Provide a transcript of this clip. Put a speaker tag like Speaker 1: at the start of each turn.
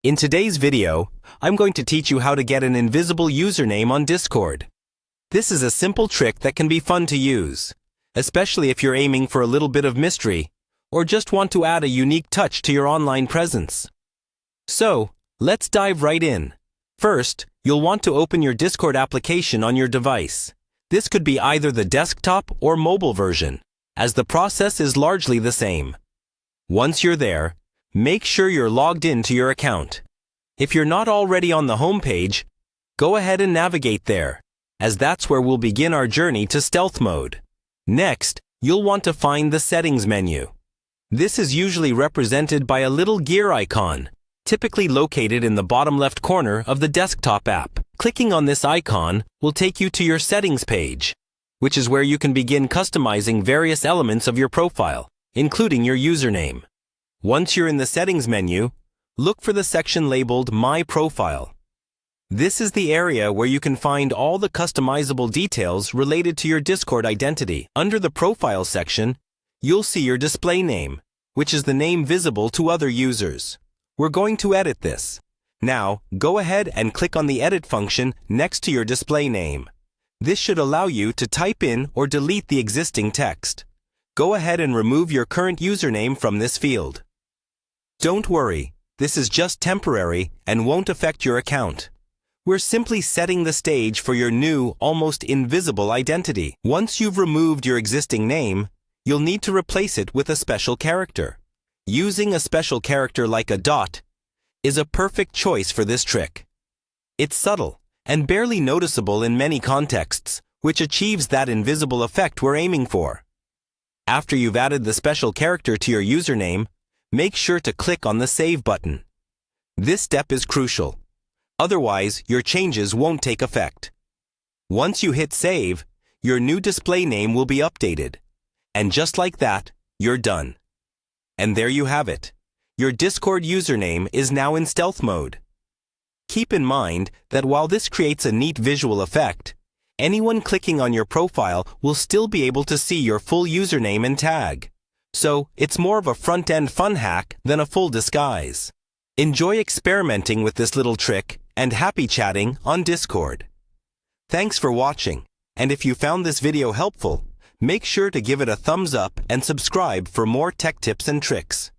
Speaker 1: In today's video, I'm going to teach you how to get an invisible username on Discord. This is a simple trick that can be fun to use, especially if you're aiming for a little bit of mystery or just want to add a unique touch to your online presence. So, let's dive right in. First, you'll want to open your Discord application on your device. This could be either the desktop or mobile version, as the process is largely the same. Once you're there, make sure you're logged in to your account. If you're not already on the home page, go ahead and navigate there, as that's where we'll begin our journey to stealth mode. Next, you'll want to find the settings menu. This is usually represented by a little gear icon, typically located in the bottom left corner of the desktop app. Clicking on this icon will take you to your settings page, which is where you can begin customizing various elements of your profile, including your username. Once you're in the settings menu, look for the section labeled My Profile. This is the area where you can find all the customizable details related to your Discord identity. Under the Profile section, you'll see your display name, which is the name visible to other users. We're going to edit this. Now, go ahead and click on the Edit function next to your display name. This should allow you to type in or delete the existing text. Go ahead and remove your current username from this field. Don't worry, this is just temporary and won't affect your account. We're simply setting the stage for your new, almost invisible identity. Once you've removed your existing name, you'll need to replace it with a special character. Using a special character like a dot is a perfect choice for this trick. It's subtle and barely noticeable in many contexts, which achieves that invisible effect we're aiming for. After you've added the special character to your username, make sure to click on the Save button. This step is crucial. Otherwise, your changes won't take effect. Once you hit Save, your new display name will be updated. And just like that, you're done. And there you have it. Your Discord username is now in stealth mode. Keep in mind that while this creates a neat visual effect, anyone clicking on your profile will still be able to see your full username and tag. So, it's more of a front-end fun hack than a full disguise. Enjoy experimenting with this little trick and happy chatting on Discord. Thanks for watching, and if you found this video helpful, make sure to give it a thumbs up and subscribe for more tech tips and tricks.